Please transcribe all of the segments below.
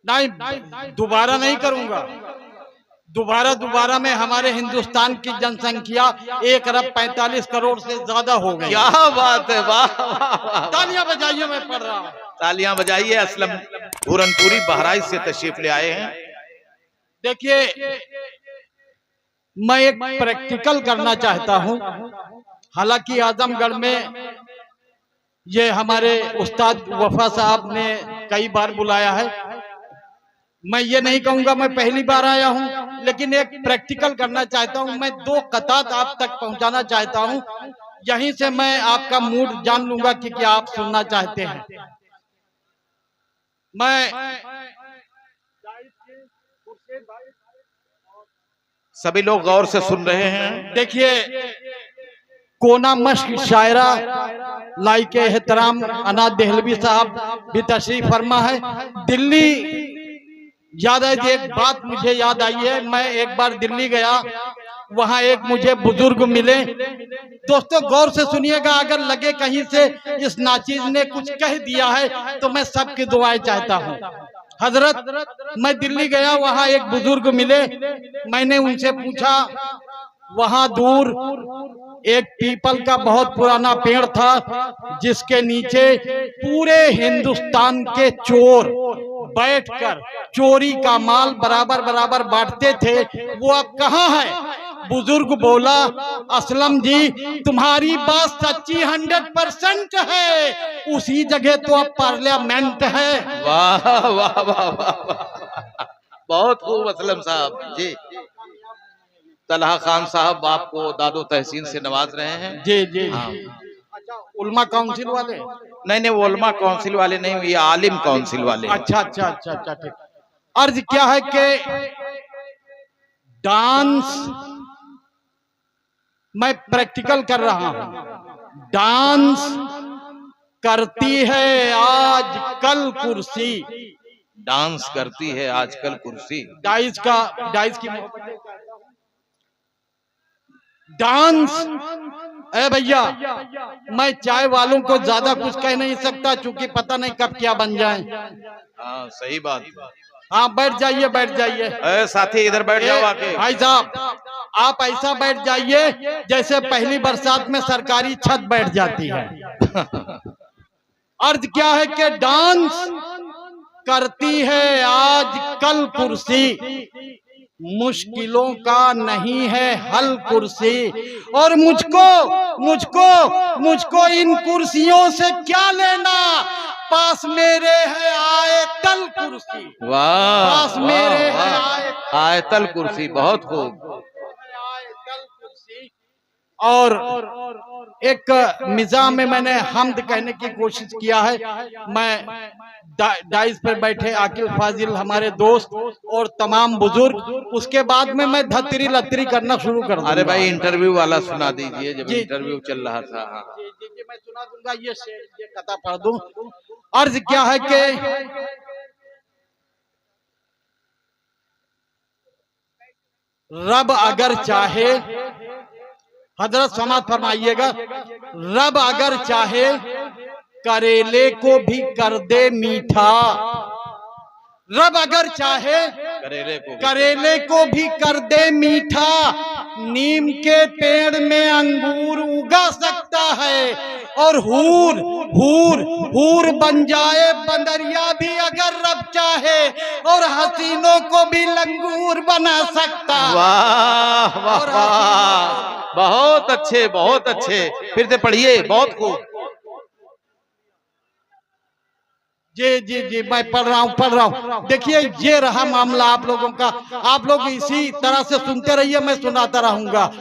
नहीं, दोबारा नहीं करूंगा। दोबारा में हमारे हिंदुस्तान की जनसंख्या 1 अरब 45 करोड़ से ज्यादा हो गई। क्या बात है, वाह वाह। तालियां बजाइए, मैं पढ़ रहा हूँ। तालियां बजाइए। असलम पूरनपुरी बहराइच से तशरीफ ले आए हैं। देखिए, मैं एक प्रैक्टिकल करना चाहता हूँ। हालांकि आजमगढ़ में ये हमारे उस्ताद वफा साहब ने कई बार बुलाया है। मैं ये नहीं कहूंगा मैं पहली बार आया हूं, लेकिन एक प्रैक्टिकल करना चाहता हूं। मैं 2 कतात आप तक पहुंचाना चाहता हूं। यहीं से मैं आपका मूड जान लूंगा कि क्या आप सुनना चाहते हैं। मैं सभी लोग गौर से सुन रहे हैं। देखिए, कोना मश्क शायरा लाइके एहतराम अनाज देहलवी साहब भी तशरीफ फरमा है। दिल्ली याद है, एक बात मुझे याद आई है। मैं एक बार दिल्ली गया, वहां एक मुझे बुजुर्ग मिले। दोस्तों गौर से सुनिएगा, अगर लगे कहीं से इस नाचीज ने कुछ कह दिया है तो मैं सबकी दुआएं चाहता हूं। हजरत, मैं दिल्ली गया, वहां एक बुजुर्ग मिले। मैंने उनसे पूछा, वहां दूर एक पीपल का बहुत पुराना पेड़ था जिसके नीचे पूरे हिंदुस्तान के चोर बैठकर चोरी का माल बराबर बराबर बांटते थे। वो अब कहाँ है? बुजुर्ग बोला, असलम जी तुम्हारी बात सच्ची 100% है। उसी जगह तो अब पार्लियामेंट है। वाह वाह वाह वाह, बहुत खूब असलम साहब जी। तलहा खान साहब आपको दादो तहसीन से नवाज रहे हैं। जी जी। हाँ। अच्छा, उलमा काउंसिल वाले? नहीं, वो उलमा काउंसिल वाले नहीं, ये आलिम काउंसिल वाले। अच्छा अच्छा अच्छा अच्छा, ठीक। अर्ज क्या है कि डांस मैं प्रैक्टिकल कर रहा हूं। डांस करती है आजकल कुर्सी। डांस करती है आजकल कुर्सी। डाइस की डांस। ए भैया, मैं चाय वालों को ज्यादा कुछ कह नहीं सकता, चूंकि पता नहीं कब क्या बन जाए। हाँ सही बात। हाँ, बैठ जाइए बैठ जाइए। साथी इधर बैठ जाओ आके। भाई साहब, आप ऐसा बैठ जाइए जैसे पहली बरसात में सरकारी छत बैठ जाती है। अर्ज क्या है कि डांस करती है आजकल कुर्सी, मुश्किलों का नहीं है हल कुर्सी। और मुझको इन कुर्सियों से क्या लेना, पास मेरे है आयतल कुर्सी। वाह, पास मेरे है आयतल कुर्सी, बहुत खूब। और एक मिजाज में मैंने हमद कहने की कोशिश किया है। मैं डाइस पर बैठे आकिल फाजिल हमारे दोस्त और तमाम बुजुर्ग, उसके बाद में मैं धतरी लतरी करना शुरू कर दूंगा। अरे भाई, इंटरव्यू वाला सुना दीजिए, जब इंटरव्यू चल रहा था। हाँ जी, मैं सुना दूंगा। ये कथा पढ़ दूं। अर्ज क्या है कि रब अगर चाहे, हजरत समाज फरमाइएगा, रब अगर चाहे करेले को भी कर दे मीठा। रब अगर चाहे करेले को भी कर दे मीठा, नीम के पेड़ में अंगूर उगा सकता है। और हूर हूर हूर बन जाए बंदरिया भी अगर रब चाहे, और हसीनों को भी लंगूर बना सकता। वाह वाह वाह, बहुत अच्छे बहुत अच्छे। फिर से पढ़िए, बहुत खूब। जी जी जी, मैं पढ़ रहा हूँ। देखिए, ये रहा मामला आप लोगों का। आप लोग इसी तरह से सुनते रहिए, मैं सुनाता रहूंगा।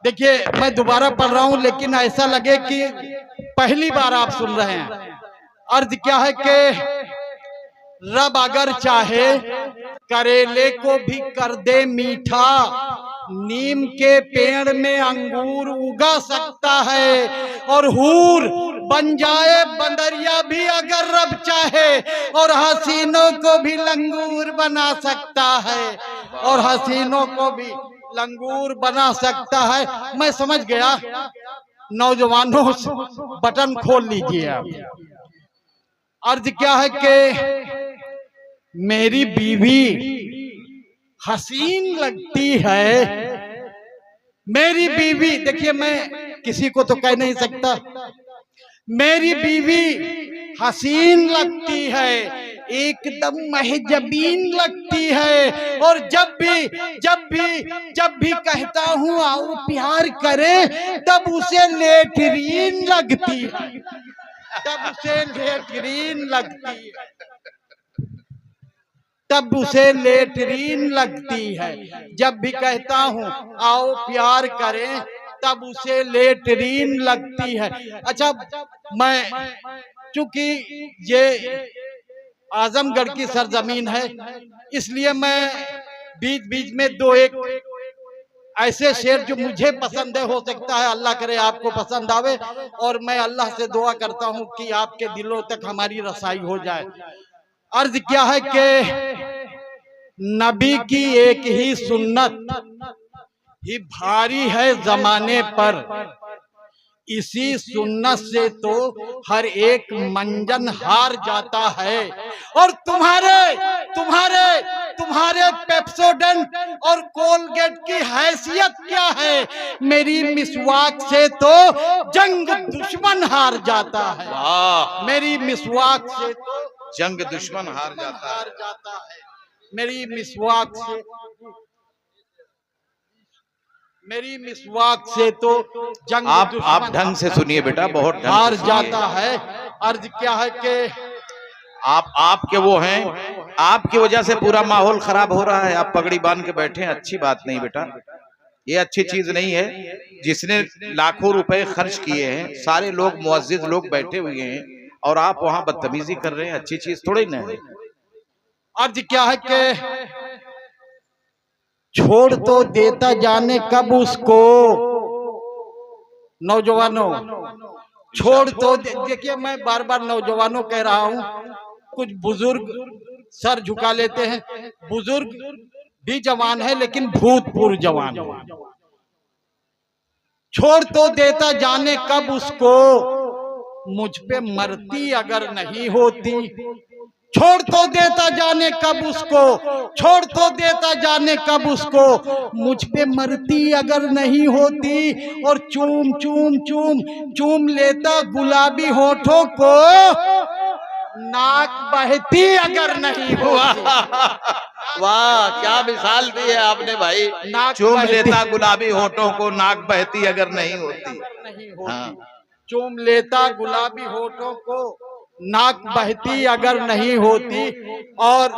देखिए, मैं दोबारा पढ़ रहा हूँ, लेकिन ऐसा लगे कि पहली बार आप सुन रहे हैं। अर्ज क्या है कि रब अगर चाहे करेले को भी कर दे मीठा, नीम के पेड़ में अंगूर उगा सकता है। और हूर बन जाए बंदरिया भी अगर रब चाहे, और हसीनों को भी लंगूर बना सकता है। और हसीनों को भी लंगूर बना सकता है। मैं समझ गया। नौजवानों, बटन खोल लीजिए आप। अर्ज क्या है कि मेरी बीवी हसीन लगती है। मेरी बीवी, देखिए मैं किसी को तो कह नहीं सकता, मेरी बीवी हसीन लगती है, एकदम महजबीन लगती है। और जब भी कहता हूँ आओ प्यार करें, तब उसे लेटरीन लगती है, तब उसे लेटरीन लगती है, तब उसे लेटरीन लगती है। जब भी कहता हूँ आओ प्यार करें, तब उसे लेटरीन लगती है। अच्छा, मैं चूंकि ये आजमगढ़ की सरजमीन है, इसलिए मैं बीच बीच में दो एक ऐसे शेर जो मुझे पसंद है, हो सकता है अल्लाह करे आपको पसंद आवे, और मैं अल्लाह से दुआ करता हूं कि आपके दिलों तक हमारी रसाई हो जाए। अर्ज क्या है कि नबी की एक ही सुन्नत ही भारी है जमाने पर, इसी सुन्नत से तो हर एक मंजन हार जाता है। और तुम्हारे पेप्सोडेंट और कोलगेट की हैसियत क्या है? मेरी मिसवाक से तो जंग दुश्मन हार जाता है। वाह, मेरी मिसवाक से तो जंग दुश्मन हार जाता है। मेरी मिसवाक से तो जंग आप ढंग से सुनिए बेटा, बहुत ढंग हार से सुनिए। जाता है। अर्ज क्या है कि आपके वो हैं, आपकी वजह से पूरा माहौल खराब हो रहा है। आप पगड़ी बांध के बैठे हैं, अच्छी बात नहीं बेटा, ये अच्छी चीज नहीं है। जिसने लाखों रुपए खर्च किए हैं, सारे लोग मुअज्जिज लोग बैठे हुए हैं, और आप वहां बदतमीजी कर रहे हैं, अच्छी चीज थोड़ी ना है। अर्ज क्या है कि छोड़ तो देता जाने कब उसको, नौजवानों छोड़ तो देखिए, मैं बार बार नौजवानों कह रहा हूं, कुछ बुजुर्ग सर झुका लेते हैं। बुजुर्ग भी जवान है लेकिन भूतपूर्व जवान है। छोड़ तो देता जाने कब उसको, मुझ पे मरती अगर नहीं होती। छोड़ तो देता जाने कब उसको, छोड़ तो देता जाने कब उसको, मुझ पे मरती अगर नहीं होती। और चूम चूम चूम चूम लेता गुलाबी होठों को, नाक बहती अगर नहीं होती। वाह, क्या मिसाल दी है आपने भाई। चूम लेता गुलाबी होठों को, नाक बहती अगर नहीं होती। हाँ। चूम लेता गुलाबी होठों को, नाक बहती अगर नहीं होती। और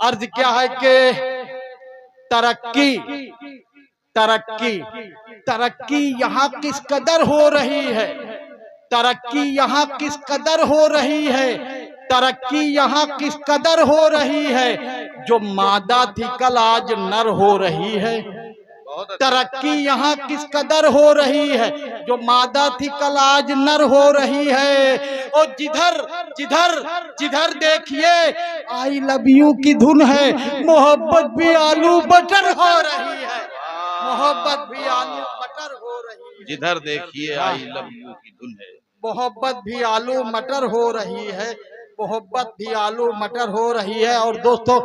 अर्ज क्या है कि तरक्की यहाँ किस कदर हो रही है, तरक्की यहाँ किस कदर हो रही है, तरक्की यहाँ किस कदर हो रही है। जो मादा थी कल आज नर हो रही है। तरक्की यहाँ किस कदर हो रही है, जो मादा थी कल आज नर हो रही है। और जिधर देखिए आई लव यू की धुन है, मोहब्बत भी आलू बटर हो रही है, मोहब्बत भी आलू मटर हो रही है। जिधर देखिए आई लव यू की धुन है, मोहब्बत भी आलू मटर हो रही है, मोहब्बत भी आलू मटर हो रही है। और दोस्तों,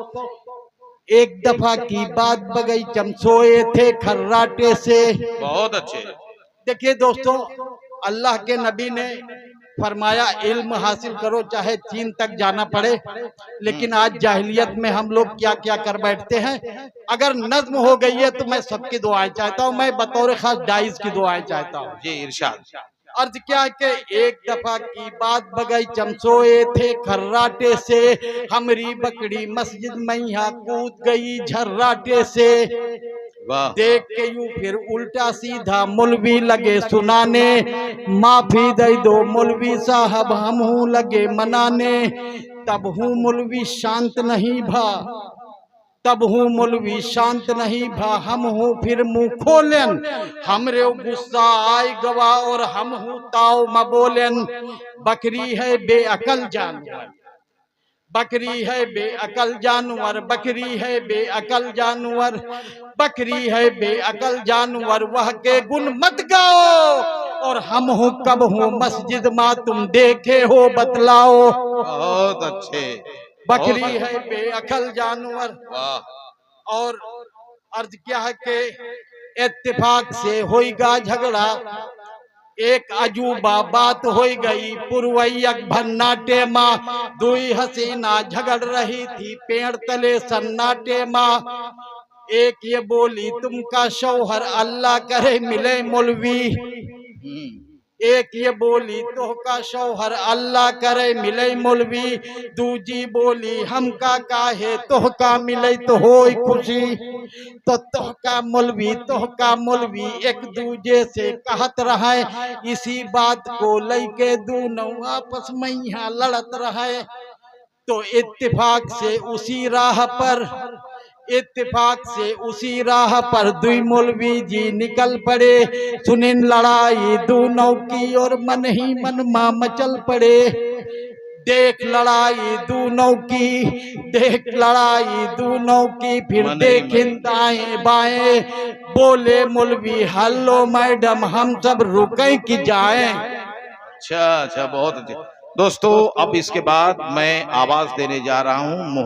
एक दफा की बात, बगीचम सोए थे खर्राटे से। बहुत अच्छे। देखिए दोस्तों, अल्लाह के नबी ने फरमाया इल्म हासिल करो चाहे चीन तक जाना पड़े। लेकिन आज जाहिलियत में हम लोग क्या क्या कर बैठते हैं। अगर नज्म हो गई है तो मैं सबकी दुआएं चाहता हूं, मैं बतौर खास डाइस की दुआएं चाहता हूं। जी इरशाद। अर्ज क्या कि एक दफा की बात, बगीचम सोए थे खर्राटे से, हमरी बकरी मस्जिद में यहाँ कूद गई झर्राटे से। देख के यूं फिर उल्टा सीधा मौलवी लगे सुनाने, माफी दे दो मौलवी साहब हम हूँ लगे मनाने। तब हूँ मौलवी शांत नहीं भा, तब हूँ मौलवी शांत नहीं भा, हम हूँ फिर मुंह खोलन, हमरे गुस्सा आए गवा और हम हूँ ताव म बोलन। बकरी है बेअकल जानवर, बकरी है बेअकल जानवर, बकरी है बेअकल जानवर, बकरी है बेअकल जानवर, वह के गुण मत गाओ। और हम हूँ कब हूँ मस्जिद माँ तुम देखे हो बतलाओ। बहुत अच्छे। बकरी है बेअकल जानवर। वाह। और अर्ज क्या है कि इत्तेफाक से होएगा झगड़ा, एक अजूबा बात हो गई पुरवैयक भन्नाटे माँ, दुई हसीना झगड़ रही थी पेड़ तले सन्नाटे माँ। एक ये बोली तुमका शौहर अल्लाह करे मिले मौलवी, एक ये बोली तोहका शौहर अल्लाह करे मिले मौलवी, दूजी बोली हमका काहे तोहका मिले तो होई खुशी। तो तोहका मौलवी एक दूजे से कहत रहे, इसी बात को लेके दोनों आपस में यहाँ लड़त रहे। तो इत्तेफाक से उसी राह पर दुई मौलवी जी निकल पड़े, सुनिन लड़ाई दोनों की और मन ही मन मां मचल पड़े। देख लड़ाई दोनों की फिर देखिन दाएं बाएं, बोले मौलवी हल्लो मैडम हम सब रुके कि जाएं। अच्छा, बहुत अच्छे दोस्तों। अब इसके बाद मैं आवाज देने जा रहा हूँ